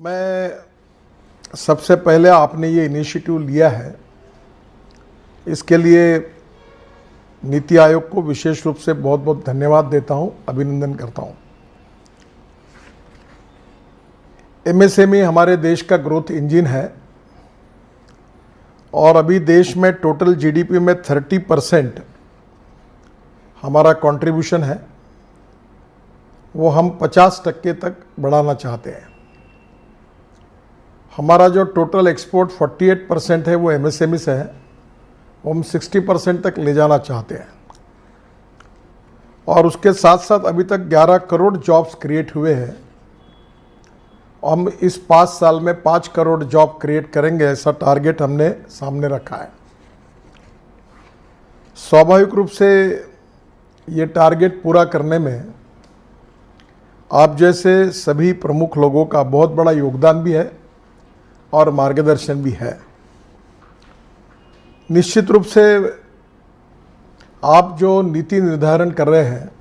मैं सबसे पहले आपने ये इनिशिएटिव लिया है, इसके लिए नीति आयोग को विशेष रूप से बहुत बहुत धन्यवाद देता हूँ, अभिनंदन करता हूँ। एमएसएमई हमारे देश का ग्रोथ इंजन है और अभी देश में टोटल जीडीपी में 30% हमारा कंट्रीब्यूशन है, वो हम 50% तक बढ़ाना चाहते हैं। हमारा जो टोटल एक्सपोर्ट 48% है वो एमएसएमई से है, वो हम 60% तक ले जाना चाहते हैं। और उसके साथ साथ अभी तक 11 करोड़ जॉब्स क्रिएट हुए हैं। हम इस 5 साल में 5 करोड़ जॉब क्रिएट करेंगे, ऐसा टारगेट हमने सामने रखा है। स्वाभाविक रूप से ये टारगेट पूरा करने में आप जैसे सभी प्रमुख लोगों का बहुत बड़ा योगदान भी है और मार्गदर्शन भी है। निश्चित रूप से आप जो नीति निर्धारण कर रहे हैं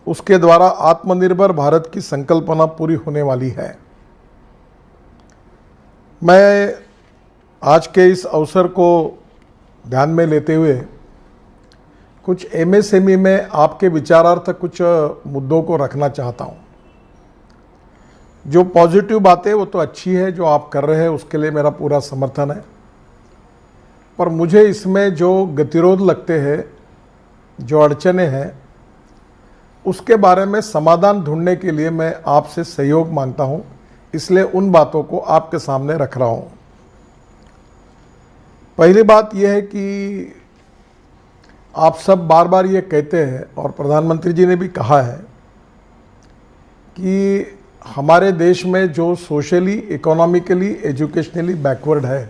उसके द्वारा आत्मनिर्भर भारत की संकल्पना पूरी होने वाली है। मैं आज के इस अवसर को ध्यान में लेते हुए कुछ एमएसएमई में आपके विचारार्थ कुछ मुद्दों को रखना चाहता हूं। जो पॉजिटिव बातें वो तो अच्छी है, जो आप कर रहे हैं उसके लिए मेरा पूरा समर्थन है, पर मुझे इसमें जो गतिरोध लगते हैं, जो अड़चने हैं, उसके बारे में समाधान ढूंढने के लिए मैं आपसे सहयोग मांगता हूं, इसलिए उन बातों को आपके सामने रख रहा हूं। पहली बात यह है कि आप सब बार बार ये कहते हैं और प्रधानमंत्री जी ने भी कहा है कि हमारे देश में जो सोशली, इकोनॉमिकली, एजुकेशनली बैकवर्ड है,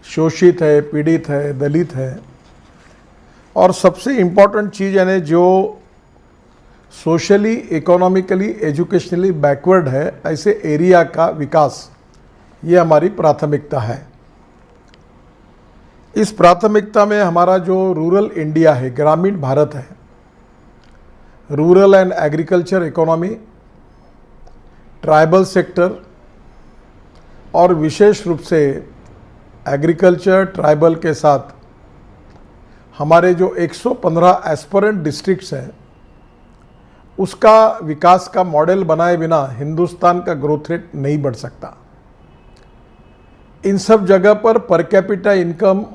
शोषित है, पीड़ित है, दलित है, और सबसे इम्पॉर्टेंट चीज़ यानी जो सोशली, इकोनॉमिकली, एजुकेशनली बैकवर्ड है, ऐसे एरिया का विकास, ये हमारी प्राथमिकता है। इस प्राथमिकता में हमारा जो रूरल इंडिया है, ग्रामीण भारत है, rural and agriculture economy, tribal sector और विशेष रूप से एग्रीकल्चर ट्राइबल के साथ हमारे जो 115 एस्पिरेंट डिस्ट्रिक्ट्स हैं, उसका विकास का मॉडल बनाए बिना हिंदुस्तान का ग्रोथ रेट नहीं बढ़ सकता। इन सब जगह पर कैपिटा इनकम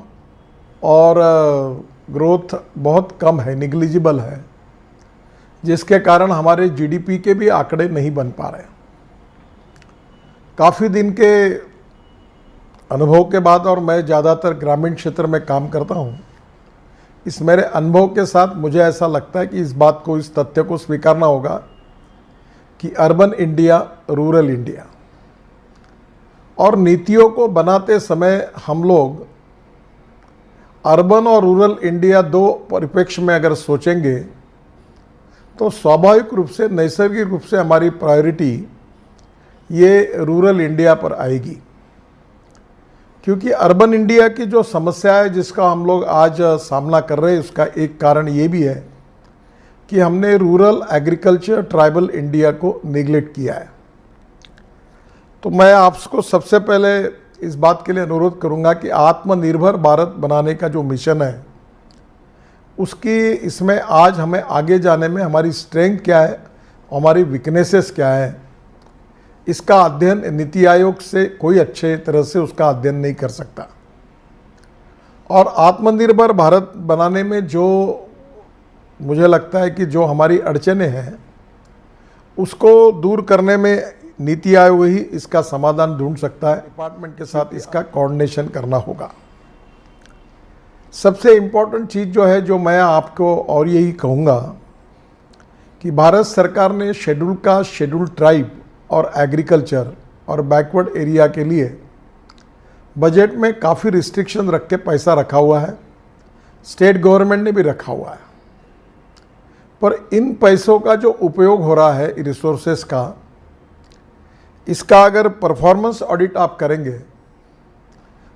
और ग्रोथ बहुत कम है, निग्लिजिबल है, जिसके कारण हमारे जीडीपी के भी आंकड़े नहीं बन पा रहे। काफ़ी दिन के अनुभव के बाद, और मैं ज़्यादातर ग्रामीण क्षेत्र में काम करता हूँ, इस मेरे अनुभव के साथ मुझे ऐसा लगता है कि इस बात को, इस तथ्य को स्वीकारना होगा कि अर्बन इंडिया, रूरल इंडिया, और नीतियों को बनाते समय हम लोग अर्बन और रूरल इंडिया दो परिप्रेक्ष्य में अगर सोचेंगे तो स्वाभाविक रूप से, नैसर्गिक रूप से हमारी प्रायोरिटी ये रूरल इंडिया पर आएगी। क्योंकि अर्बन इंडिया की जो समस्या है जिसका हम लोग आज सामना कर रहे हैं, उसका एक कारण ये भी है कि हमने रूरल, एग्रीकल्चर, ट्राइबल इंडिया को नेग्लेक्ट किया है। तो मैं आपको सबसे पहले इस बात के लिए अनुरोध करूंगा कि आत्मनिर्भर भारत बनाने का जो मिशन है, उसकी इसमें आज हमें आगे जाने में हमारी स्ट्रेंथ क्या है, हमारी वीकनेसेस क्या है, इसका अध्ययन नीति आयोग से कोई अच्छे तरह से उसका अध्ययन नहीं कर सकता। और आत्मनिर्भर भारत बनाने में जो मुझे लगता है कि जो हमारी अड़चने हैं, उसको दूर करने में नीति आयोग ही इसका समाधान ढूंढ सकता है। डिपार्टमेंट के साथ इसका कोऑर्डिनेशन करना होगा। सबसे इम्पोर्टेंट चीज़ जो है, जो मैं आपको और यही कहूँगा कि भारत सरकार ने शेड्यूल कास्ट, शेड्यूल ट्राइब और एग्रीकल्चर और बैकवर्ड एरिया के लिए बजट में काफ़ी रिस्ट्रिक्शन रख के पैसा रखा हुआ है। स्टेट गवर्नमेंट ने भी रखा हुआ है, पर इन पैसों का जो उपयोग हो रहा है, रिसोर्सेस का, इसका अगर परफॉर्मेंस ऑडिट आप करेंगे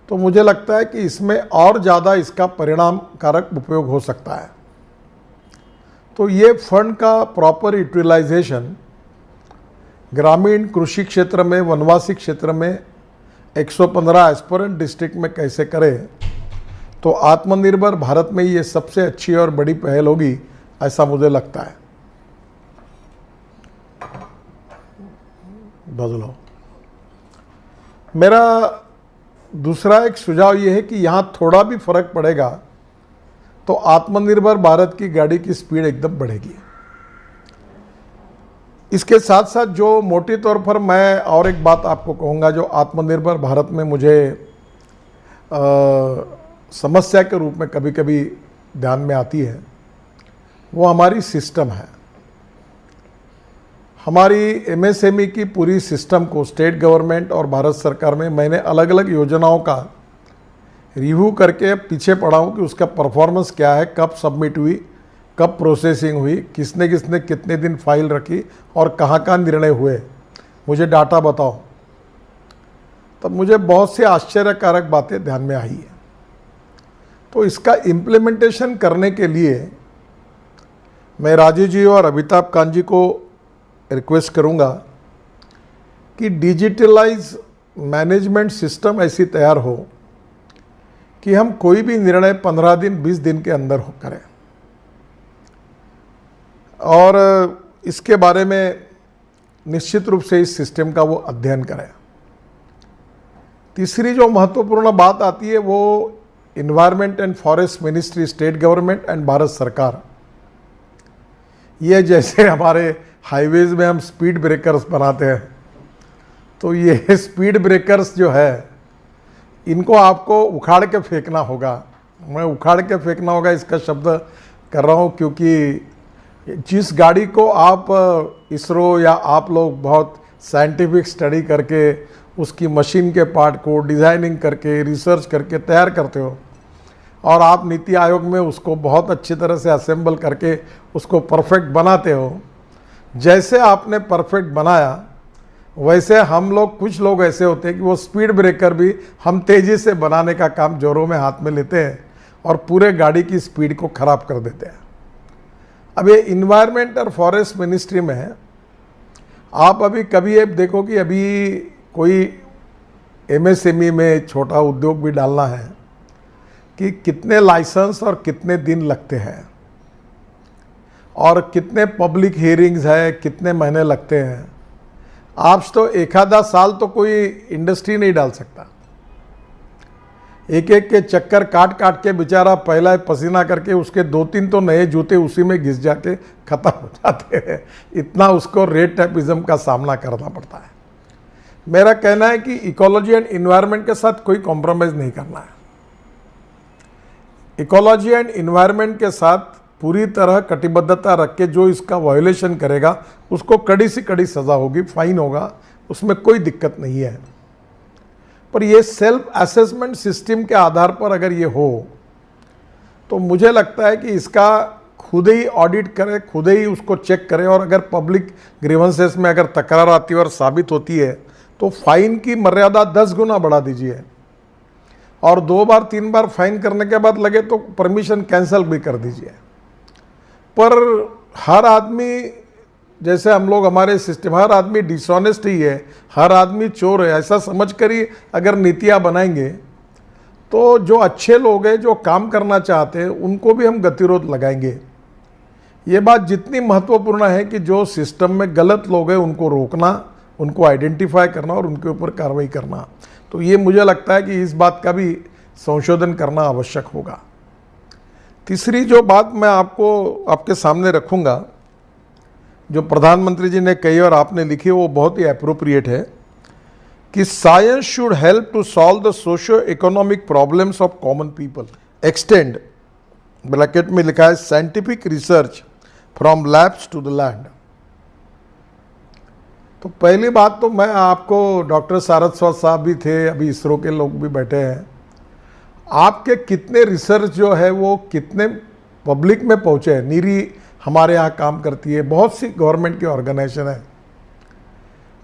तो मुझे लगता है कि इसमें और ज़्यादा इसका परिणाम कारक उपयोग हो सकता है। तो ये फंड का प्रॉपर यूटिलाइजेशन ग्रामीण कृषि क्षेत्र में, वनवासी क्षेत्र में 115 एस्पिरेंट डिस्ट्रिक्ट में कैसे करें, तो आत्मनिर्भर भारत में ये सबसे अच्छी और बड़ी पहल होगी, ऐसा मुझे लगता है। बदलो। मेरा दूसरा एक सुझाव ये है कि यहाँ थोड़ा भी फर्क पड़ेगा तो आत्मनिर्भर भारत की गाड़ी की स्पीड एकदम बढ़ेगी। इसके साथ साथ जो मोटी तौर पर मैं और एक बात आपको कहूँगा, जो आत्मनिर्भर भारत में मुझे समस्या के रूप में कभी कभी ध्यान में आती है, वो हमारी सिस्टम है। हमारी एमएसएमई की पूरी सिस्टम को स्टेट गवर्नमेंट और भारत सरकार में मैंने अलग अलग योजनाओं का रिव्यू करके पीछे पड़ा हूँ कि उसका परफॉर्मेंस क्या है, कब सबमिट हुई, कब प्रोसेसिंग हुई, किसने किसने कितने दिन फाइल रखी और कहाँ निर्णय हुए, मुझे डाटा बताओ। तब मुझे बहुत से आश्चर्यकारक बातें ध्यान में आई है। तो इसका इम्प्लीमेंटेशन करने के लिए मैं राजीव जी और अमिताभ कांत जी को रिक्वेस्ट करूंगा कि डिजिटलाइज मैनेजमेंट सिस्टम ऐसी तैयार हो कि हम कोई भी निर्णय 15 दिन 20 दिन के अंदर हो करें, और इसके बारे में निश्चित रूप से इस सिस्टम का वो अध्ययन करें। तीसरी जो महत्वपूर्ण बात आती है वो environment and forest ministry, state government and Bharat सरकार। ये जैसे हमारे हाईवेज में हम स्पीड ब्रेकर्स बनाते हैं, तो ये स्पीड ब्रेकर्स जो है इनको आपको उखाड़ के फेंकना होगा। मैं उखाड़ के फेंकना होगा इसका शब्द कर रहा हूँ क्योंकि जिस गाड़ी को आप इसरो या आप लोग बहुत साइंटिफिक स्टडी करके उसकी मशीन के पार्ट को डिज़ाइनिंग करके रिसर्च करके तैयार करते हो और आप नीति आयोग में उसको बहुत अच्छी तरह से असेंबल करके उसको परफेक्ट बनाते हो, जैसे आपने परफेक्ट बनाया वैसे हम लोग, कुछ लोग ऐसे होते हैं कि वो स्पीड ब्रेकर भी हम तेज़ी से बनाने का काम जोरों में हाथ में लेते हैं और पूरे गाड़ी की स्पीड को ख़राब कर देते हैं। अब ये इन्वायरमेंट और फॉरेस्ट मिनिस्ट्री में है। आप अभी कभी ये देखो कि अभी कोई एमएसएमई में छोटा उद्योग भी डालना है कि कितने लाइसेंस और कितने दिन लगते हैं और कितने पब्लिक हियरिंग्स है, कितने महीने लगते हैं। आप तो एक आधा साल तो कोई इंडस्ट्री नहीं डाल सकता। एक एक के चक्कर काट काट के बेचारा पहला पसीना करके उसके 2-3 तो नए जूते उसी में घिस जाके ख़त्म हो जाते हैं। इतना उसको रेड टैपिज्म का सामना करना पड़ता है। मेरा कहना है कि इकोलॉजी एंड इन्वायरमेंट के साथ कोई कॉम्प्रोमाइज़ नहीं करना है। इकोलॉजी एंड इन्वायरमेंट के साथ पूरी तरह कटिबद्धता रख के जो इसका वायोलेशन करेगा उसको कड़ी से कड़ी सज़ा होगी, फाइन होगा, उसमें कोई दिक्कत नहीं है। पर ये सेल्फ असेसमेंट सिस्टम के आधार पर अगर ये हो तो मुझे लगता है कि इसका खुद ही ऑडिट करे, खुद ही उसको चेक करे, और अगर पब्लिक ग्रीवेंसेस में अगर तकरार आती है और साबित होती है तो फाइन की मर्यादा 10 गुना बढ़ा दीजिए, और 2 बार 3 बार फाइन करने के बाद लगे तो परमिशन कैंसिल भी कर दीजिए। पर हर आदमी, जैसे हम लोग हमारे सिस्टम, हर आदमी डिसऑनेस्ट ही है, हर आदमी चोर है, ऐसा समझ कर ही अगर नीतियाँ बनाएंगे तो जो अच्छे लोग हैं, जो काम करना चाहते हैं, उनको भी हम गतिरोध लगाएंगे। ये बात जितनी महत्वपूर्ण है कि जो सिस्टम में गलत लोग हैं उनको रोकना, उनको आइडेंटिफाई करना और उनके ऊपर कार्रवाई करना। तो ये मुझे लगता है कि इस बात का भी संशोधन करना आवश्यक होगा। तीसरी जो बात मैं आपके सामने रखूँगा, जो प्रधानमंत्री जी ने कही और आपने लिखी, वो बहुत ही एप्रोप्रिएट है कि science should help to solve the socio economic problems of common people, extend, bracket में लिखा है, scientific research from labs to the land. तो पहली बात तो मैं आपको, डॉक्टर सारस्वत साहब भी थे, अभी इसरो के लोग भी बैठे हैं, आपके कितने रिसर्च जो है वो कितने पब्लिक में पहुँचे हैं। नीरी हमारे यहाँ काम करती है, बहुत सी गवर्नमेंट की ऑर्गेनाइजेशन है।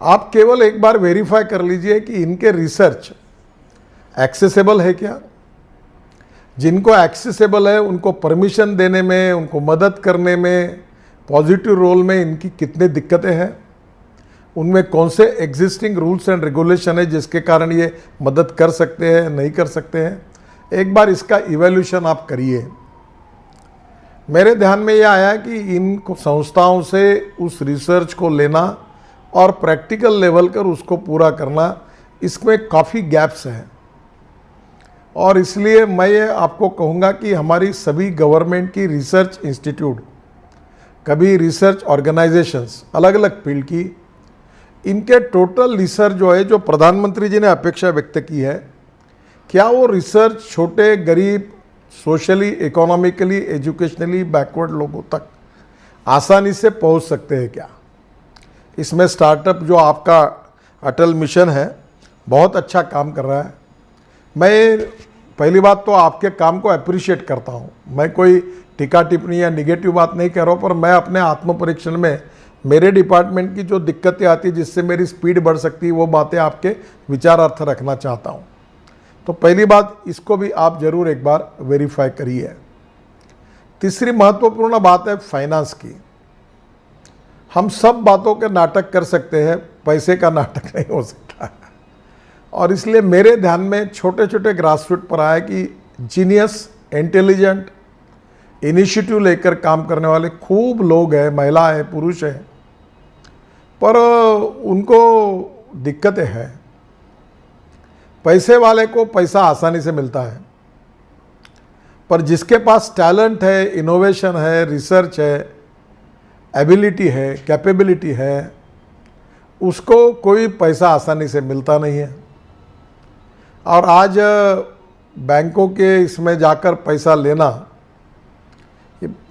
आप केवल एक बार वेरीफाई कर लीजिए कि इनके रिसर्च एक्सेसिबल है क्या। जिनको एक्सेसिबल है उनको परमिशन देने में, उनको मदद करने में, पॉजिटिव रोल में इनकी कितने दिक्कतें हैं। उनमें कौन से एग्जिस्टिंग रूल्स एंड रेगुलेशन है जिसके कारण ये मदद कर सकते हैं, नहीं कर सकते हैं। एक बार इसका इवैल्यूएशन आप करिए। मेरे ध्यान में ये आया कि इन संस्थाओं से उस रिसर्च को लेना और प्रैक्टिकल लेवल कर उसको पूरा करना, इसमें काफ़ी गैप्स हैं। और इसलिए मैं ये आपको कहूँगा कि हमारी सभी गवर्नमेंट की रिसर्च इंस्टीट्यूट, कभी रिसर्च ऑर्गेनाइजेशंस अलग अलग फील्ड की, इनके टोटल रिसर्च जो है, जो प्रधानमंत्री जी ने अपेक्षा व्यक्त की है, क्या वो रिसर्च छोटे गरीब सोशली इकोनॉमिकली एजुकेशनली बैकवर्ड लोगों तक आसानी से पहुंच सकते हैं क्या? इसमें स्टार्टअप जो आपका अटल मिशन है बहुत अच्छा काम कर रहा है। मैं पहली बात तो आपके काम को अप्रिशिएट करता हूं। मैं कोई टीका टिप्पणी या निगेटिव बात नहीं कह रहा हूं, पर मैं अपने आत्मपरीक्षण में मेरे डिपार्टमेंट की जो दिक्कतें आती है जिससे मेरी स्पीड बढ़ सकती है, वो बातें आपके विचारार्थ रखना चाहता हूं। तो पहली बात, इसको भी आप जरूर एक बार वेरीफाई करिए। तीसरी महत्वपूर्ण बात है फाइनेंस की। हम सब बातों के नाटक कर सकते हैं, पैसे का नाटक नहीं हो सकता है। और इसलिए मेरे ध्यान में छोटे छोटे ग्रासरूट पर आया कि जीनियस, इंटेलिजेंट, इनिशिएटिव लेकर काम करने वाले खूब लोग हैं, महिला है, पुरुष है, पर उनको दिक्कतें हैं। पैसे वाले को पैसा आसानी से मिलता है, पर जिसके पास टैलेंट है, इनोवेशन है, रिसर्च है, एबिलिटी है, कैपेबिलिटी है, उसको कोई पैसा आसानी से मिलता नहीं है। और आज बैंकों के इसमें जाकर पैसा लेना,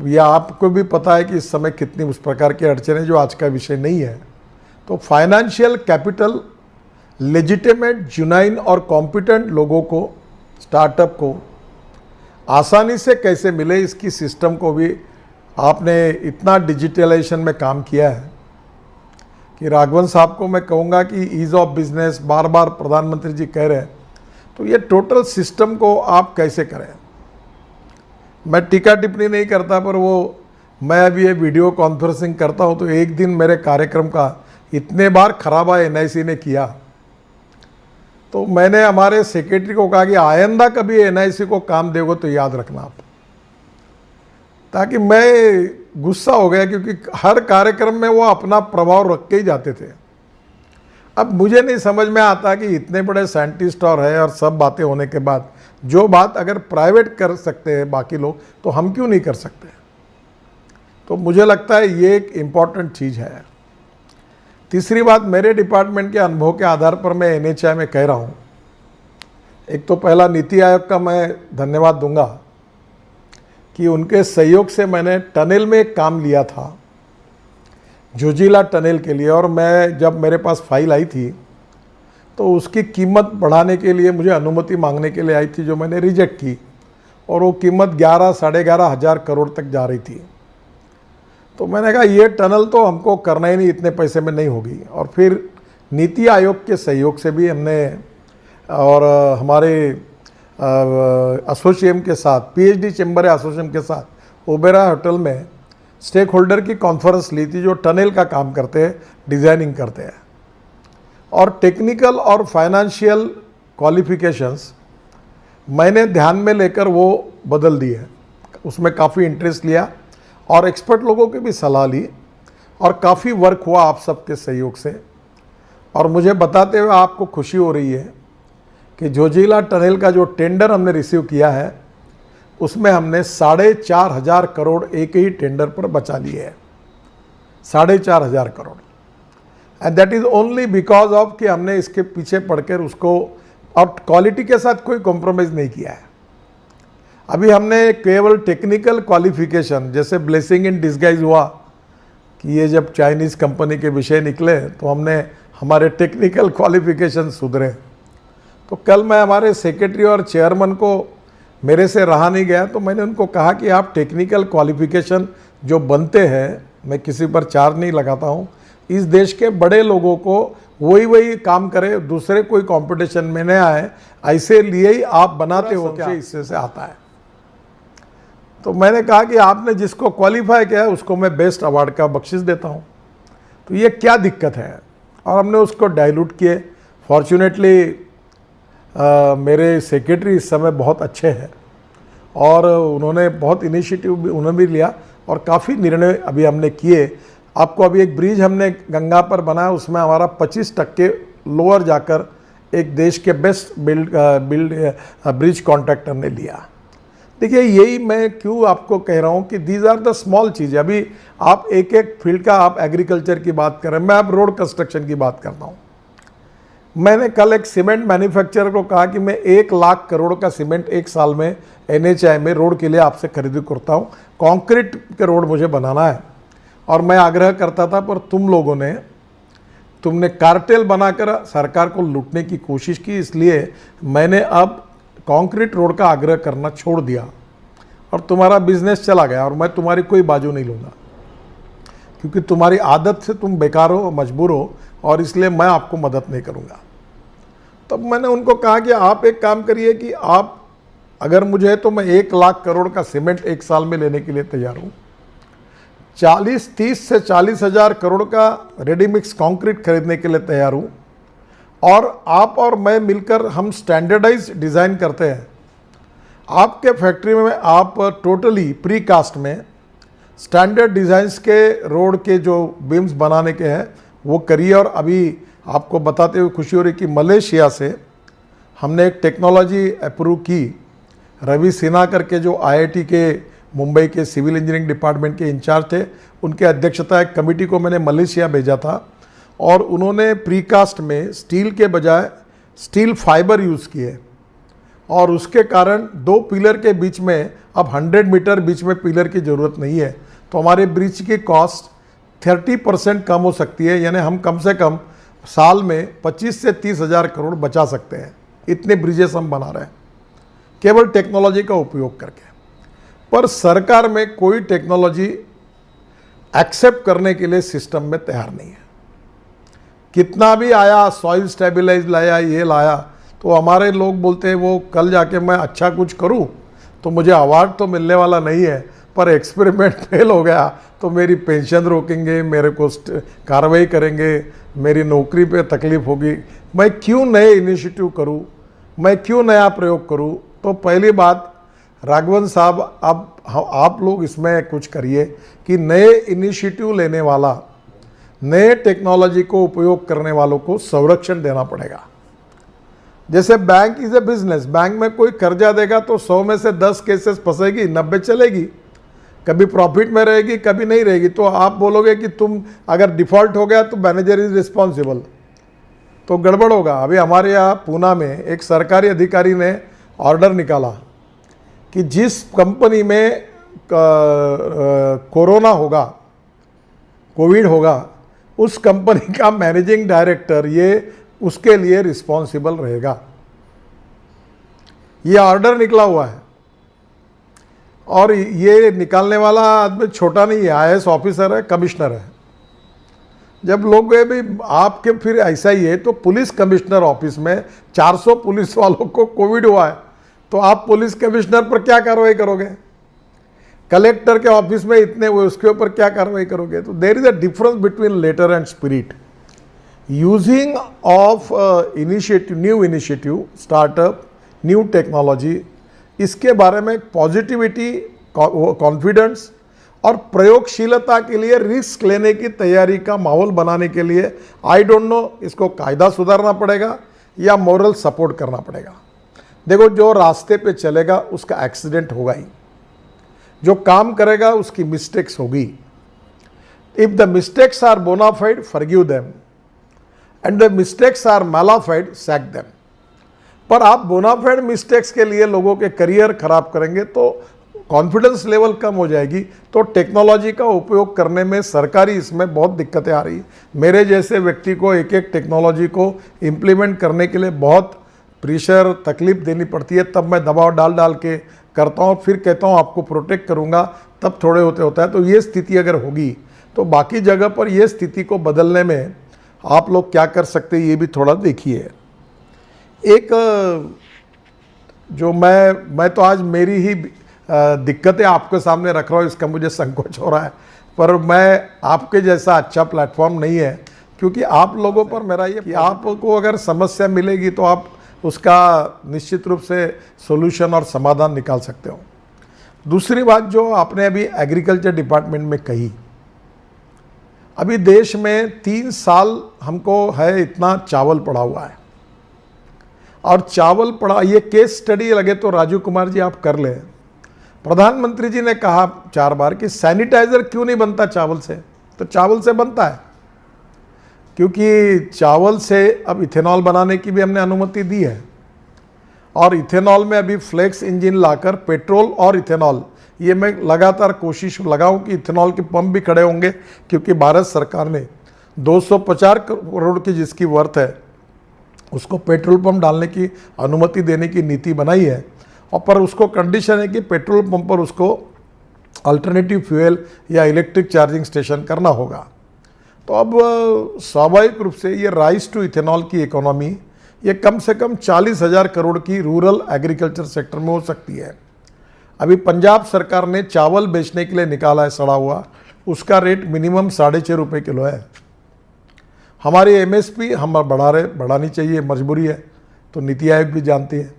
या आपको भी पता है कि इस समय कितनी उस प्रकार की अड़चनें, जो आज का विषय नहीं है। तो फाइनेंशियल कैपिटल लेजिटिमेट, जुनाइन और कॉम्पिटेंट लोगों को, स्टार्टअप को आसानी से कैसे मिले, इसकी सिस्टम को भी आपने इतना डिजिटलाइजेशन में काम किया है कि राघवन साहब को मैं कहूँगा कि ईज़ ऑफ बिजनेस बार बार प्रधानमंत्री जी कह रहे हैं, तो ये टोटल सिस्टम को आप कैसे करें। मैं टीका टिप्पणी नहीं करता, पर वो मैं अभी ये वीडियो कॉन्फ्रेंसिंग करता हूँ तो एक दिन मेरे कार्यक्रम का इतने बार खराबा एनआईसी ने किया, तो मैंने हमारे सेक्रेटरी को कहा कि आइंदा कभी एनआईसी को काम दोगे तो याद रखना आप। ताकि मैं गुस्सा हो गया, क्योंकि हर कार्यक्रम में वो अपना प्रभाव रख के ही जाते थे। अब मुझे नहीं समझ में आता कि इतने बड़े साइंटिस्ट और है, और सब बातें होने के बाद जो बात अगर प्राइवेट कर सकते हैं बाकी लोग, तो हम क्यों नहीं कर सकते। तो मुझे लगता है ये एक इम्पॉर्टेंट चीज़ है। तीसरी बात, मेरे डिपार्टमेंट के अनुभव के आधार पर मैं एनएचआई में कह रहा हूँ। एक तो पहला नीति आयोग का मैं धन्यवाद दूंगा कि उनके सहयोग से मैंने टनल में एक काम लिया था, जोजिला टनल के लिए। और मैं जब मेरे पास फाइल आई थी तो उसकी कीमत बढ़ाने के लिए मुझे अनुमति मांगने के लिए आई थी, जो मैंने रिजेक्ट की, और वो कीमत 11 साढ़े 11 हज़ार करोड़ तक जा रही थी। तो मैंने कहा ये टनल तो हमको करना ही नहीं, इतने पैसे में नहीं होगी। और फिर नीति आयोग के सहयोग से भी हमने, और हमारे एसोसिएम के साथ, पीएचडी चैम्बर एसोसिएम के साथ ओबेरा होटल में स्टेक होल्डर की कॉन्फ्रेंस ली थी, जो टनल का काम करते हैं, डिज़ाइनिंग करते हैं। और टेक्निकल और फाइनेंशियल क्वालिफिकेशंस मैंने ध्यान में लेकर वो बदल दी है। उसमें काफ़ी इंटरेस्ट लिया और एक्सपर्ट लोगों की भी सलाह ली, और काफ़ी वर्क हुआ आप सबके सहयोग से। और मुझे बताते हुए आपको खुशी हो रही है कि जोजिला टनल का जो टेंडर हमने रिसीव किया है, उसमें हमने 4,500 करोड़ एक ही टेंडर पर बचा लिए हैं। 4,500 crore. And that is only because of कि हमने इसके पीछे पड़कर उसको, और क्वालिटी के साथ कोई कॉम्प्रोमाइज़ नहीं किया है। अभी हमने केवल टेक्निकल क्वालिफिकेशन, जैसे ब्लेसिंग इन डिस्गाइज हुआ कि ये जब चाइनीज़ कंपनी के विषय निकले तो हमने हमारे टेक्निकल क्वालिफिकेशन सुधरे। तो कल मैं हमारे सेक्रेटरी और चेयरमैन को, मेरे से रहा नहीं गया, तो मैंने उनको कहा कि आप टेक्निकल क्वालिफिकेशन जो बनते हैं, मैं किसी पर चार्ज नहीं लगाता हूँ, इस देश के बड़े लोगों को वही काम करे, दूसरे कोई कंपटीशन में नहीं आए, ऐसे लिए ही आप बनाते हो क्या, इससे से आता है। तो मैंने कहा कि आपने जिसको क्वालिफाई किया है उसको मैं बेस्ट अवार्ड का बख्शिश देता हूँ। तो ये क्या दिक्कत है? और हमने उसको डाइल्यूट किए। फॉर्चुनेटली मेरे सेक्रेटरी इस समय बहुत अच्छे हैं और उन्होंने बहुत इनिशिएटिव भी उन्होंने भी लिया और काफ़ी निर्णय अभी हमने किए। आपको अभी एक ब्रिज हमने गंगा पर बनाया, उसमें हमारा 25% लोअर जाकर एक देश के बेस्ट ब्रिज कॉन्ट्रैक्टर ने लिया। देखिए, यही मैं क्यों आपको कह रहा हूँ कि दीज आर द स्मॉल चीज़। अभी आप एक एक फील्ड का, आप एग्रीकल्चर की बात कर रहे हैं, मैं अब रोड कंस्ट्रक्शन की बात करता हूँ। मैंने कल एक सीमेंट मैन्युफैक्चरर को कहा कि मैं 1 लाख करोड़ का सीमेंट एक साल में NHAI में रोड के लिए आपसे खरीदी करता हूँ। कंक्रीट के रोड मुझे बनाना है। और मैं आग्रह करता था, पर तुमने कार्टेल बनाकर सरकार को लूटने की कोशिश की, इसलिए मैंने अब कंक्रीट रोड का आग्रह करना छोड़ दिया और तुम्हारा बिजनेस चला गया और मैं तुम्हारी कोई बाजू नहीं लूँगा, क्योंकि तुम्हारी आदत से तुम बेकार हो, मजबूर हो, और इसलिए मैं आपको मदद नहीं करूँगा। तब मैंने उनको कहा कि आप एक काम करिए कि आप अगर मुझे, तो मैं 1 लाख करोड़ का सीमेंट एक साल में लेने के लिए तैयार हूँ। 30 से 40 हज़ार करोड़ का रेडी मिक्स कंक्रीट खरीदने के लिए तैयार हूँ, और आप और मैं मिलकर हम स्टैंडर्डाइज डिज़ाइन करते हैं। आपके फैक्ट्री में आप टोटली प्री कास्ट में स्टैंडर्ड डिज़ाइंस के रोड के जो बीम्स बनाने के हैं वो करिए। और अभी आपको बताते हुए खुशी हो रही कि मलेशिया से हमने एक टेक्नोलॉजी अप्रूव की। रवि सिन्हा करके जो IIT के मुंबई के सिविल इंजीनियरिंग डिपार्टमेंट के इंचार्ज थे, उनके अध्यक्षता एक कमेटी को मैंने मलेशिया भेजा था, और उन्होंने प्रीकास्ट में स्टील के बजाय स्टील फाइबर यूज़ किए, और उसके कारण 2 पिलर के बीच में अब 100 मीटर बीच में पिलर की ज़रूरत नहीं है। तो हमारे ब्रिज की कॉस्ट 30% कम हो सकती है, यानी हम कम से कम साल में 25 से 30 हज़ार करोड़ बचा सकते हैं। इतने ब्रिजेस हम बना रहे हैं केवल टेक्नोलॉजी का उपयोग करके। पर सरकार में कोई टेक्नोलॉजी एक्सेप्ट करने के लिए सिस्टम में तैयार नहीं है। कितना भी आया, सॉइल स्टेबलाइज लाया, ये लाया, तो हमारे लोग बोलते हैं वो कल जाके मैं अच्छा कुछ करूं तो मुझे अवार्ड तो मिलने वाला नहीं है, पर एक्सपेरिमेंट फेल हो गया तो मेरी पेंशन रोकेंगे, मेरे को कार्रवाई करेंगे, मेरी नौकरी पे तकलीफ होगी। मैं क्यों नए इनिशिएटिव करूं, मैं क्यों नया प्रयोग करूं? तो पहली बात, राघवन साहब, अब आप लोग इसमें कुछ करिए कि नए इनिशिएटिव लेने वाला, नए टेक्नोलॉजी को उपयोग करने वालों को संरक्षण देना पड़ेगा। जैसे bank is a business, bank में कोई कर्जा देगा तो 100 में से 10 केसेस फंसेगी, 90 चलेगी, कभी प्रॉफिट में रहेगी, कभी नहीं रहेगी। तो आप बोलोगे कि तुम अगर डिफॉल्ट हो गया तो मैनेजर इज रिस्पॉन्सिबल, तो गड़बड़ होगा। अभी हमारे यहाँ पूना में एक सरकारी अधिकारी ने ऑर्डर निकाला कि जिस कंपनी में कोरोना होगा, कोविड होगा, उस कंपनी का मैनेजिंग डायरेक्टर ये उसके लिए रिस्पॉन्सिबल रहेगा। ये ऑर्डर निकला हुआ है, और ये निकालने वाला आदमी छोटा नहीं है, IAS ऑफिसर है, कमिश्नर है। जब लोग भी आपके फिर ऐसा ही है, तो पुलिस कमिश्नर ऑफिस में 400 पुलिस वालों को कोविड हुआ है, तो आप पुलिस कमिश्नर पर क्या कार्रवाई करोगे? कलेक्टर के ऑफिस में इतने हुए, उसके ऊपर क्या कार्रवाई करोगे? तो there is a difference between letter and spirit. Using of new initiative, startup, new technology, इसके बारे में पॉजिटिविटी, कॉन्फिडेंस और प्रयोगशीलता के लिए रिस्क लेने की तैयारी का माहौल बनाने के लिए आई डोंट नो, इसको कायदा सुधारना पड़ेगा या मोरल सपोर्ट करना पड़ेगा। देखो, जो रास्ते पे चलेगा उसका एक्सीडेंट होगा ही, जो काम करेगा उसकी मिस्टेक्स होगी। If the mistakes are bonafide, forgive them, and the mistakes are malafide, sack them. पर आप बोनाफाइड मिस्टेक्स के लिए लोगों के करियर खराब करेंगे तो कॉन्फिडेंस लेवल कम हो जाएगी। तो टेक्नोलॉजी का उपयोग करने में सरकारी इसमें बहुत दिक्कतें आ रही है। मेरे जैसे व्यक्ति को एक एक टेक्नोलॉजी को इम्प्लीमेंट करने के लिए बहुत प्रेशर, तकलीफ देनी पड़ती है, तब मैं दबाव डाल डाल के करता हूँ, फिर कहता हूँ आपको प्रोटेक्ट करूँगा, तब थोड़े होता है। तो ये स्थिति अगर होगी तो बाकी जगह पर ये स्थिति को बदलने में आप लोग क्या कर सकते हैं, ये भी थोड़ा देखिए। एक जो मैं तो आज मेरी ही दिक्कतें आपके सामने रख रहा हूँ, इसका मुझे संकोच हो रहा है, पर मैं आपके जैसा अच्छा प्लेटफॉर्म नहीं है, क्योंकि आप लोगों पर मेरा ये कि आपको अगर समस्या मिलेगी तो आप उसका निश्चित रूप से सॉल्यूशन और समाधान निकाल सकते हो। दूसरी बात जो आपने अभी एग्रीकल्चर डिपार्टमेंट में कही, अभी देश में 3 साल हमको है इतना चावल पड़ा हुआ है, और चावल पड़ा, ये केस स्टडी लगे तो राजीव कुमार जी आप कर ले। प्रधानमंत्री जी ने कहा 4 बार कि सैनिटाइजर क्यों नहीं बनता चावल से, तो चावल से बनता है, क्योंकि चावल से अब इथेनॉल बनाने की भी हमने अनुमति दी है, और इथेनॉल में अभी फ्लेक्स इंजन लाकर पेट्रोल और इथेनॉल, ये मैं लगातार कोशिश लगाऊं कि इथेनॉल के पंप भी खड़े होंगे, क्योंकि भारत सरकार ने 250 करोड़ की जिसकी वर्थ है उसको पेट्रोल पंप डालने की अनुमति देने की नीति बनाई है, और पर उसको कंडीशन है कि पेट्रोल पंप पर उसको अल्टरनेटिव फ्यूल या इलेक्ट्रिक चार्जिंग स्टेशन करना होगा। तो अब स्वाभाविक रूप से ये राइस टू इथेनॉल की इकोनॉमी ये कम से कम 40,000 करोड़ की रूरल एग्रीकल्चर सेक्टर में हो सकती है। अभी पंजाब सरकार ने चावल बेचने के लिए निकाला है सड़ा हुआ, उसका रेट मिनिमम 6.5 रुपये किलो है। हमारी एमएसपी हम बढ़ानी चाहिए, मजबूरी है, तो नीति आयोग भी जानती है,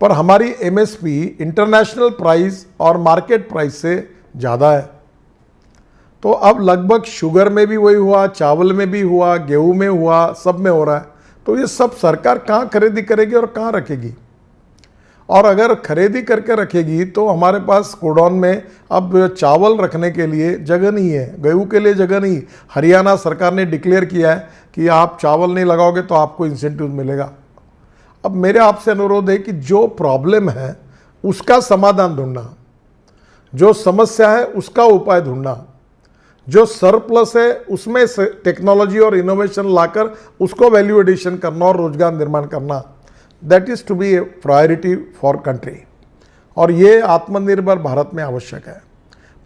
पर हमारी एमएसपी इंटरनेशनल प्राइस और मार्केट प्राइस से ज़्यादा है। तो अब लगभग शुगर में भी वही हुआ, चावल में भी हुआ, गेहूं में हुआ, सब में हो रहा है। तो ये सब सरकार कहाँ खरीदी करेगी और कहाँ रखेगी? और अगर खरीदी करके रखेगी तो हमारे पास गोडाउन में अब चावल रखने के लिए जगह नहीं है, गेहूं के लिए जगह नहीं। हरियाणा सरकार ने डिक्लेयर किया है कि आप चावल नहीं लगाओगे तो आपको इंसेंटिव मिलेगा। अब मेरे आपसे अनुरोध है कि जो प्रॉब्लम है उसका समाधान ढूंढना, जो समस्या है उसका उपाय ढूंढना, जो सरप्लस है उसमें से टेक्नोलॉजी और इनोवेशन लाकर उसको वैल्यू एडिशन करना और रोजगार निर्माण करना, that is to be a priority for country. और ये आत्मनिर्भर भारत में आवश्यक है।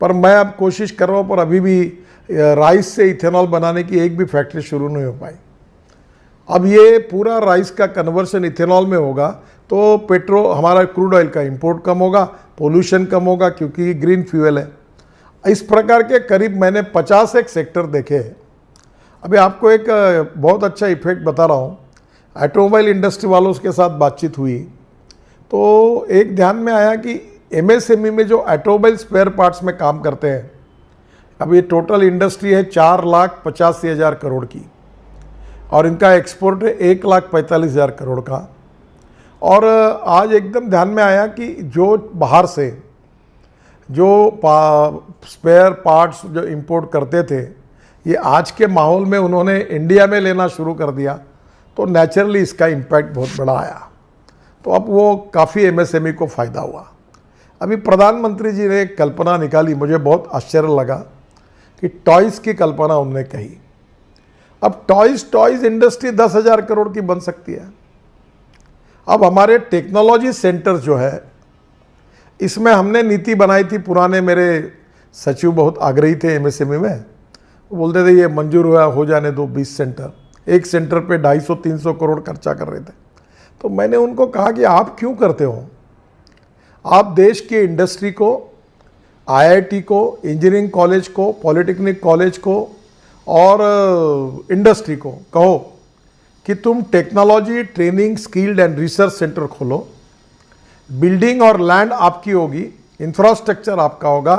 पर मैं अब कोशिश कर रहा हूँ, पर अभी भी राइस से इथेनॉल बनाने की एक भी फैक्ट्री शुरू नहीं हो पाई। अब ये पूरा राइस का कन्वर्शन इथेनॉल में होगा तो पेट्रोल, हमारा क्रूड ऑयल का इंपोर्ट कम होगा, पोल्यूशन कम होगा, क्योंकि ग्रीन फ्यूल है। इस प्रकार के करीब मैंने 50 एक सेक्टर देखे हैं। अभी आपको एक बहुत अच्छा इफेक्ट बता रहा हूँ। ऑटोमोबाइल इंडस्ट्री वालों के साथ बातचीत हुई तो एक ध्यान में आया कि एमएसएमई में जो ऑटोमोबाइल स्पेयर पार्ट्स में काम करते हैं, अब ये टोटल इंडस्ट्री है 4,85,000 करोड़ की, और इनका एक्सपोर्ट है 1,45,000 करोड़ का। और आज एकदम ध्यान में आया कि जो बाहर से जो स्पेयर पार्ट्स जो इंपोर्ट करते थे, ये आज के माहौल में उन्होंने इंडिया में लेना शुरू कर दिया, तो नेचुरली इसका इम्पैक्ट बहुत बड़ा आया। तो अब वो काफ़ी एमएसएमई को फ़ायदा हुआ। अभी प्रधानमंत्री जी ने एक कल्पना निकाली, मुझे बहुत आश्चर्य लगा कि टॉयज़ की कल्पना उन्होंने कही। अब टॉयज़ इंडस्ट्री 10,000 करोड़ की बन सकती है। अब हमारे टेक्नोलॉजी सेंटर जो है, इसमें हमने नीति बनाई थी। पुराने मेरे सचिव बहुत आग्रही थे एमएसएमई में, वो बोलते थे ये मंजूर हुआ, हो जाने दो 20 सेंटर, एक सेंटर पे 250-300 करोड़ खर्चा कर रहे थे। तो मैंने उनको कहा कि आप क्यों करते हो? आप देश की इंडस्ट्री को, आईआईटी को, इंजीनियरिंग कॉलेज को, पॉलिटेक्निक कॉलेज को और इंडस्ट्री को कहो कि तुम technology training skilled and research centre खोलो। बिल्डिंग और लैंड आपकी होगी, इंफ्रास्ट्रक्चर आपका होगा,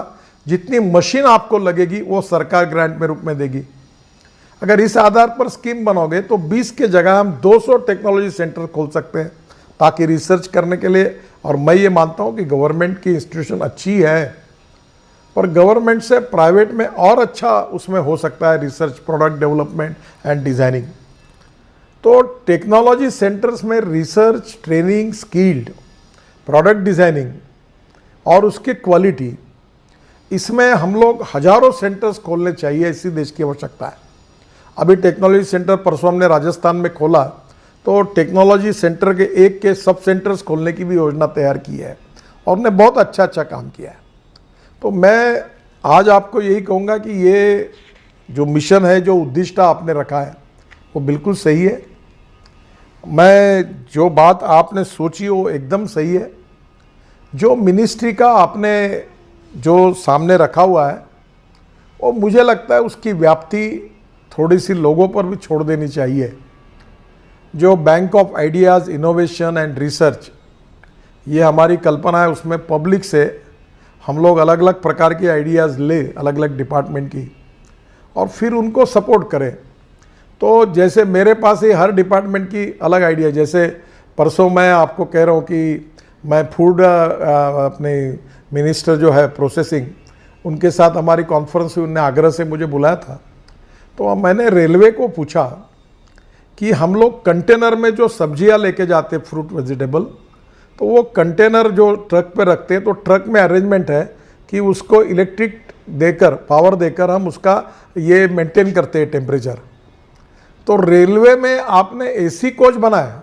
जितनी मशीन आपको लगेगी वो सरकार ग्रांट में रूप में देगी। अगर इस आधार पर स्कीम बनाओगे तो 20 के जगह हम 200 टेक्नोलॉजी सेंटर खोल सकते हैं, ताकि रिसर्च करने के लिए। और मैं ये मानता हूँ कि गवर्नमेंट की इंस्टीट्यूशन अच्छी है, पर गवर्नमेंट से प्राइवेट में और अच्छा उसमें हो सकता है research, product development and designing. तो टेक्नोलॉजी सेंटर्स में research, training, skilled, product designing और उसकी क्वालिटी, इसमें हम लोग हजारों सेंटर्स खोलने चाहिए, इसी देश की आवश्यकता है। अभी टेक्नोलॉजी सेंटर परसों हमने राजस्थान में खोला, तो टेक्नोलॉजी सेंटर के एक के सब सेंटर्स खोलने की भी योजना तैयार की है, और उन्होंने बहुत अच्छा काम किया है। तो मैं आज आपको यही कहूँगा कि ये जो मिशन है, जो उद्दिष्ट आपने रखा है, वो बिल्कुल सही है। मैं जो बात आपने सोची वो एकदम सही है। जो मिनिस्ट्री का आपने जो सामने रखा हुआ है, वो मुझे लगता है उसकी व्याप्ति थोड़ी सी लोगों पर भी छोड़ देनी चाहिए। जो bank of ideas, innovation and research, ये हमारी कल्पना है, उसमें पब्लिक से हम लोग अलग अलग प्रकार की आइडियाज़ ले, अलग अलग डिपार्टमेंट की, और फिर उनको सपोर्ट करें। तो जैसे मेरे पास ही हर डिपार्टमेंट की अलग आइडिया, जैसे परसों मैं आपको कह रहा हूँ कि मैं फूड अपने मिनिस्टर जो है प्रोसेसिंग, उनके साथ हमारी कॉन्फ्रेंस हुई, उनने आग्रह से मुझे बुलाया था। तो मैंने रेलवे को पूछा कि हम लोग कंटेनर में जो सब्जियां लेके जाते फ्रूट वेजिटेबल, तो वो कंटेनर जो ट्रक पे रखते हैं, तो ट्रक में अरेंजमेंट है कि उसको इलेक्ट्रिक देकर, पावर देकर हम उसका ये मेंटेन करते हैं टेम्परेचर। तो रेलवे में आपने एसी कोच बनाया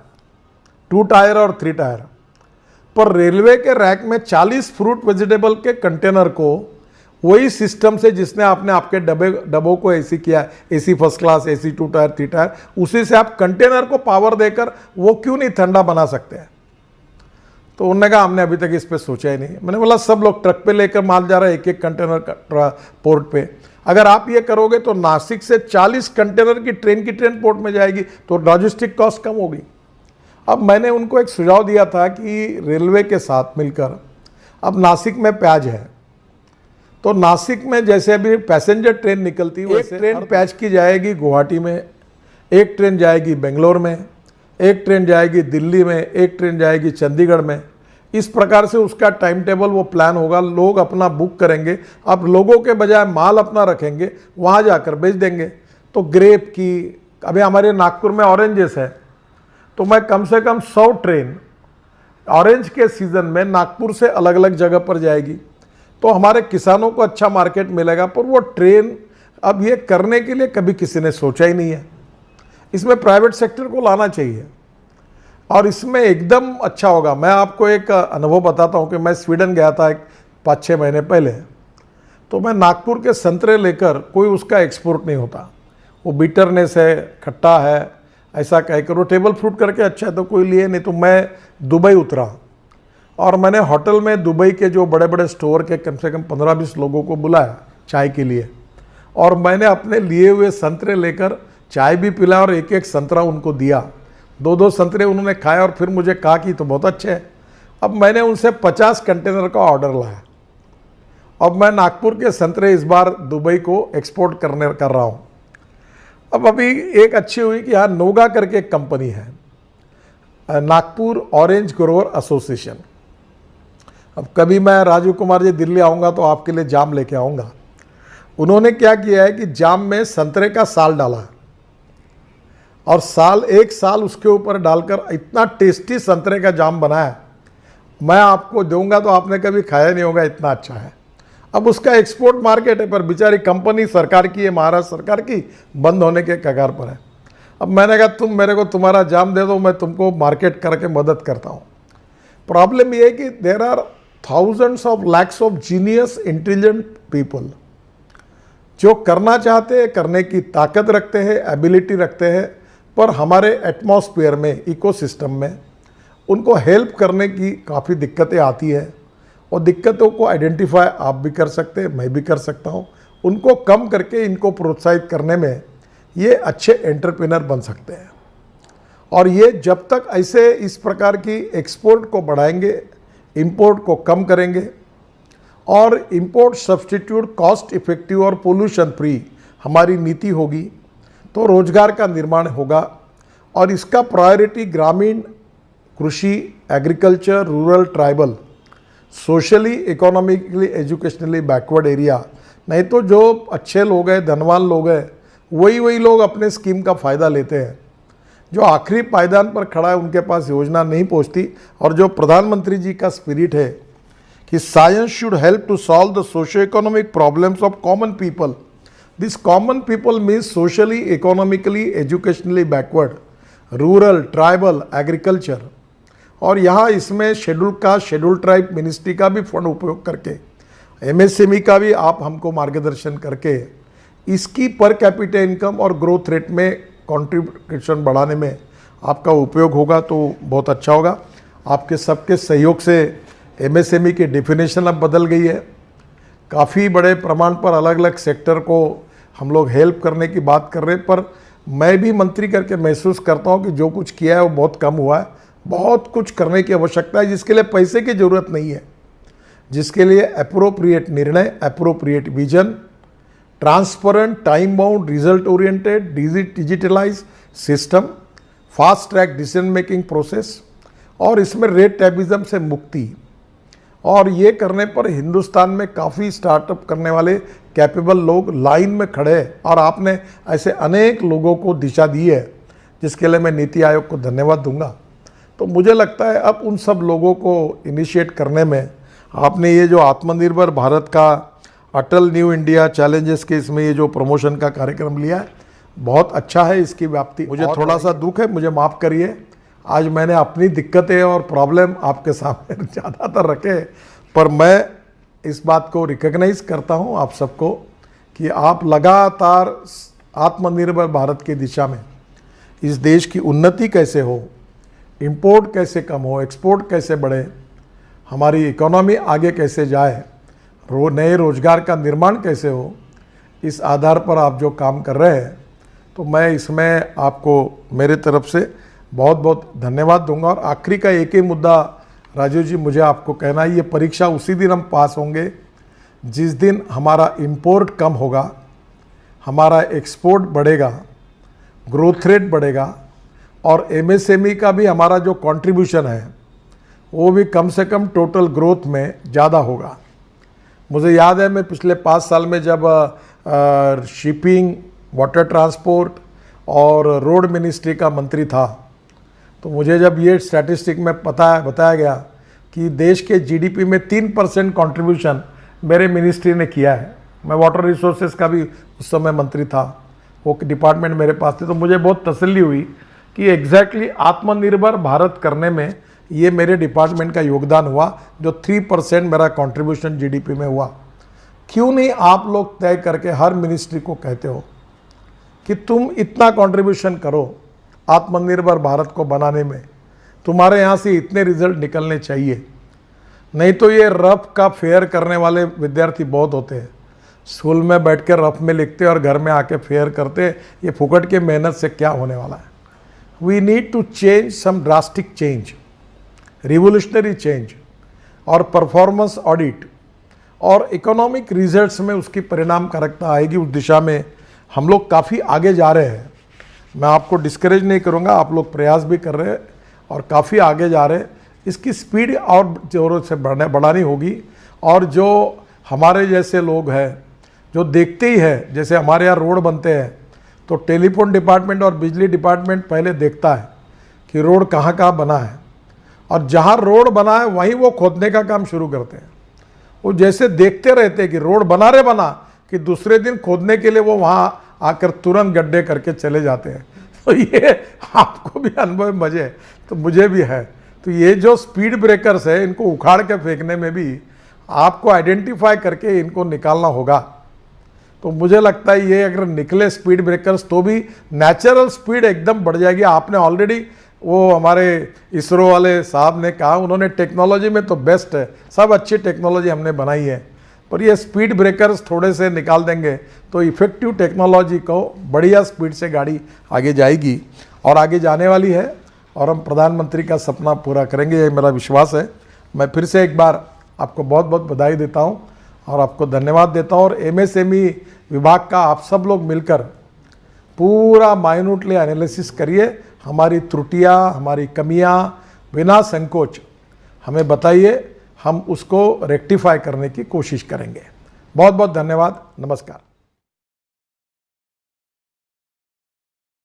2 टायर और 3 टायर, पर रेलवे के रैक में 40 फ्रूट वेजिटेबल के कंटेनर को वही सिस्टम से जिसने आपने आपके डब्बों को एसी किया, AC first class, AC 2 tyre 3 tyre, उसी से आप कंटेनर को पावर देकर वो क्यों नहीं ठंडा बना सकते हैं। तो उन्होंने कहा हमने अभी तक इस पे सोचा ही नहीं। मैंने बोला सब लोग ट्रक पे लेकर माल जा रहा है, एक एक कंटेनर पोर्ट पे, अगर आप ये करोगे तो नासिक से 40 कंटेनर की ट्रेन पोर्ट में जाएगी, तो लॉजिस्टिक कॉस्ट कम होगी। अब मैंने उनको एक सुझाव दिया था कि रेलवे के साथ मिलकर, अब नासिक में प्याज है, तो नासिक में जैसे अभी पैसेंजर ट्रेन निकलती है, एक ट्रेन प्याज की जाएगी गुवाहाटी में, एक ट्रेन जाएगी बेंगलोर में, एक ट्रेन जाएगी दिल्ली में, एक ट्रेन जाएगी चंडीगढ़ में। इस प्रकार से उसका टाइम टेबल वो प्लान होगा, लोग अपना बुक करेंगे, अब लोगों के बजाय माल अपना रखेंगे, वहाँ जाकर बेच देंगे। तो ग्रेप की, अभी हमारे नागपुर में ऑरेंजेस है, तो मैं कम से कम 100 ट्रेन ऑरेंज के सीज़न में नागपुर से अलग अलग जगह पर जाएगी, तो हमारे किसानों को अच्छा मार्केट मिलेगा। पर वो ट्रेन अब ये करने के लिए कभी किसी ने सोचा ही नहीं है। इसमें प्राइवेट सेक्टर को लाना चाहिए और इसमें एकदम अच्छा होगा। मैं आपको एक अनुभव बताता हूँ कि मैं स्वीडन गया था 5-6 महीने पहले, तो मैं नागपुर के संतरे लेकर, कोई उसका एक्सपोर्ट नहीं होता, वो बिटरनेस है, खट्टा है, ऐसा कहकर वो टेबल फ्रूट करके अच्छा है तो कोई लिए नहीं। तो मैं दुबई उतरा और मैंने होटल में दुबई के जो बड़े बड़े स्टोर के कम से कम 15-20 लोगों को बुलाया चाय के लिए, और मैंने अपने लिए हुए संतरे लेकर चाय भी पिला और एक एक संतरा उनको दिया। 2-2 संतरे उन्होंने खाए और फिर मुझे कहा कि तो बहुत अच्छे हैं। अब मैंने उनसे 50 कंटेनर का ऑर्डर लाया। अब मैं नागपुर के संतरे इस बार दुबई को एक्सपोर्ट कर रहा हूँ। अब अभी एक अच्छी हुई कि यहाँ नोगा करके एक कंपनी है, नागपुर ऑरेंज ग्रोवर एसोसिएशन। अब कभी मैं राजीव कुमार जी दिल्ली आऊँगा तो आपके लिए जाम लेके आऊँगा। उन्होंने क्या किया है कि जाम में संतरे का साल डाला और एक साल उसके ऊपर डालकर इतना टेस्टी संतरे का जाम बनाया, मैं आपको दूंगा तो आपने कभी खाया नहीं होगा, इतना अच्छा है। अब उसका एक्सपोर्ट मार्केट है, पर बेचारी कंपनी सरकार की है, महाराष्ट्र सरकार की, बंद होने के कगार पर है। अब मैंने कहा तुम मेरे को तुम्हारा जाम दे दो, मैं तुमको मार्केट करके मदद करता हूँ। प्रॉब्लम ये है कि there are thousands of lakhs of genius intelligent people जो करना चाहते हैं, करने की ताकत रखते हैं, एबिलिटी रखते हैं, पर हमारे एटमॉस्फेयर में, इकोसिस्टम में उनको हेल्प करने की काफ़ी दिक्कतें आती है। और दिक्कतों को आइडेंटिफाई आप भी कर सकते हैं, मैं भी कर सकता हूँ। उनको कम करके इनको प्रोत्साहित करने में ये अच्छे एंटरप्रेन्योर बन सकते हैं। और ये जब तक ऐसे इस प्रकार की एक्सपोर्ट को बढ़ाएंगे, इंपोर्ट को कम करेंगे और इंपोर्ट सब्स्टिट्यूट कॉस्ट इफेक्टिव और पोल्यूशन फ्री हमारी नीति होगी, तो रोजगार का निर्माण होगा। और इसका प्रायोरिटी ग्रामीण, कृषि, agriculture, rural, tribal, socially, economically, educationally backward area, नहीं तो जो अच्छे लोग हैं, धनवान लोग हैं, वही लोग अपने स्कीम का फ़ायदा लेते हैं। जो आखिरी पायदान पर खड़ा है उनके पास योजना नहीं पहुंचती। और जो प्रधानमंत्री जी का स्पिरिट है कि science should help to solve the socio economic problems of common people, this common people means socially, economically, educationally backward, rural, tribal, agriculture. और यहाँ इसमें शेड्यूल ट्राइब मिनिस्ट्री का भी फंड उपयोग करके, एमएसएमई का भी आप हमको मार्गदर्शन करके इसकी पर कैपिटा इनकम और ग्रोथ रेट में कंट्रीब्यूशन बढ़ाने में आपका उपयोग होगा तो बहुत अच्छा होगा। आपके सबके सहयोग से एमएसएमई की डेफिनेशन अब बदल गई है। काफ़ी बड़े प्रमाण पर अलग अलग सेक्टर को हम लोग हेल्प करने की बात कर रहे हैं, पर मैं भी मंत्री करके महसूस करता हूँ कि जो कुछ किया है वो बहुत कम हुआ है। बहुत कुछ करने की आवश्यकता है, जिसके लिए पैसे की ज़रूरत नहीं है, जिसके लिए अप्रोप्रिएट निर्णय, appropriate vision, transparent, time bound, result oriented, digitalize system, fast track decision making process, और इसमें रेड टैबिज्म से मुक्ति। और ये करने पर हिंदुस्तान में काफ़ी स्टार्टअप करने वाले कैपेबल लोग लाइन में खड़े हैं, और आपने ऐसे अनेक लोगों को दिशा दी है, जिसके लिए मैं नीति आयोग को धन्यवाद दूंगा। तो मुझे लगता है अब उन सब लोगों को इनिशिएट करने में आपने ये जो आत्मनिर्भर भारत का अटल न्यू इंडिया चैलेंजेस के इसमें ये जो प्रमोशन का कार्यक्रम लिया है, बहुत अच्छा है। इसकी व्याप्ति मुझे थोड़ा सा दुख है, मुझे माफ़ करिए। आज मैंने अपनी दिक्कतें और प्रॉब्लम आपके सामने ज़्यादातर रखे, पर मैं इस बात को रिकग्नाइज करता हूँ आप सबको कि आप लगातार आत्मनिर्भर भारत की दिशा में, इस देश की उन्नति कैसे हो, इंपोर्ट कैसे कम हो, एक्सपोर्ट कैसे बढ़े, हमारी इकोनॉमी आगे कैसे जाए, नए रोजगार का निर्माण कैसे हो, इस आधार पर आप जो काम कर रहे हैं, तो मैं इसमें आपको मेरे तरफ से बहुत बहुत धन्यवाद दूंगा। और आखिरी का एक ही मुद्दा राजीव जी मुझे आपको कहना है, ये परीक्षा उसी दिन हम पास होंगे जिस दिन हमारा इंपोर्ट कम होगा, हमारा एक्सपोर्ट बढ़ेगा, ग्रोथ रेट बढ़ेगा, और एमएसएमई का भी हमारा जो कंट्रीब्यूशन है वो भी कम से कम टोटल ग्रोथ में ज़्यादा होगा। मुझे याद है मैं पिछले 5 साल में जब शिपिंग, वाटर ट्रांसपोर्ट और रोड मिनिस्ट्री का मंत्री था, तो मुझे जब ये स्टैटिस्टिक में बताया गया कि देश के जीडीपी में 3% कंट्रीब्यूशन मेरे मिनिस्ट्री ने किया है। मैं वाटर रिसोर्सेज का भी उस समय मंत्री था, वो डिपार्टमेंट मेरे पास थे, तो मुझे बहुत तसल्ली हुई कि एग्जैक्टली आत्मनिर्भर भारत करने में ये मेरे डिपार्टमेंट का योगदान हुआ, जो 3% मेरा कंट्रीब्यूशन जीडीपी में हुआ। क्यों नहीं आप लोग तय करके हर मिनिस्ट्री को कहते हो कि तुम इतना कंट्रीब्यूशन करो आत्मनिर्भर भारत को बनाने में, तुम्हारे यहाँ से इतने रिजल्ट निकलने चाहिए। नहीं तो ये रफ का फेयर करने वाले विद्यार्थी बहुत होते हैं, स्कूल में बैठ के रफ में लिखते और घर में आके फेयर करते। ये फुकट के मेहनत से क्या होने वाला है। We need to change some drastic change, revolutionary change, और परफॉर्मेंस ऑडिट और इकोनॉमिक रिजल्ट्स में उसकी परिणामकारकता आएगी। उस दिशा में हम लोग काफ़ी आगे जा रहे हैं। मैं आपको डिस्करेज नहीं करूंगा, आप लोग प्रयास भी कर रहे हैं और काफ़ी आगे जा रहे हैं। इसकी स्पीड और जोरों से बढ़ानी होगी। और जो हमारे जैसे लोग हैं जो देखते ही है, जैसे हमारे यहाँ रोड बनते हैं तो टेलीफोन डिपार्टमेंट और बिजली डिपार्टमेंट पहले देखता है कि रोड कहाँ कहाँ बना है, और जहाँ रोड बना है वहीं वो खोदने का काम शुरू करते हैं। वो जैसे देखते रहते हैं कि रोड बना कि दूसरे दिन खोदने के लिए वो वहाँ आकर तुरंत गड्ढे करके चले जाते हैं। तो ये आपको भी अनुभव मजे, तो मुझे भी है। तो ये जो स्पीड ब्रेकर्स है, इनको उखाड़ के फेंकने में भी आपको आइडेंटिफाई करके इनको निकालना होगा। तो मुझे लगता है ये अगर निकले स्पीड ब्रेकर्स तो भी नेचुरल स्पीड एकदम बढ़ जाएगी। आपने ऑलरेडी वो हमारे इसरो वाले साहब ने कहा, उन्होंने टेक्नोलॉजी में तो बेस्ट है, सब अच्छी टेक्नोलॉजी हमने बनाई है, पर ये स्पीड ब्रेकर्स थोड़े से निकाल देंगे तो इफ़ेक्टिव टेक्नोलॉजी को बढ़िया स्पीड से गाड़ी आगे जाएगी और आगे जाने वाली है, और हम प्रधानमंत्री का सपना पूरा करेंगे, ये मेरा विश्वास है। मैं फिर से एक बार आपको बहुत बहुत बधाई देता हूँ और आपको धन्यवाद देता हूँ। और एमएसएमई विभाग का आप सब लोग मिलकर पूरा माइन्यूटली एनालिसिस करिए, हमारी त्रुटियाँ, हमारी कमियाँ बिना संकोच हमें बताइए, हम उसको रेक्टिफाई करने की कोशिश करेंगे। बहुत बहुत धन्यवाद, नमस्कार।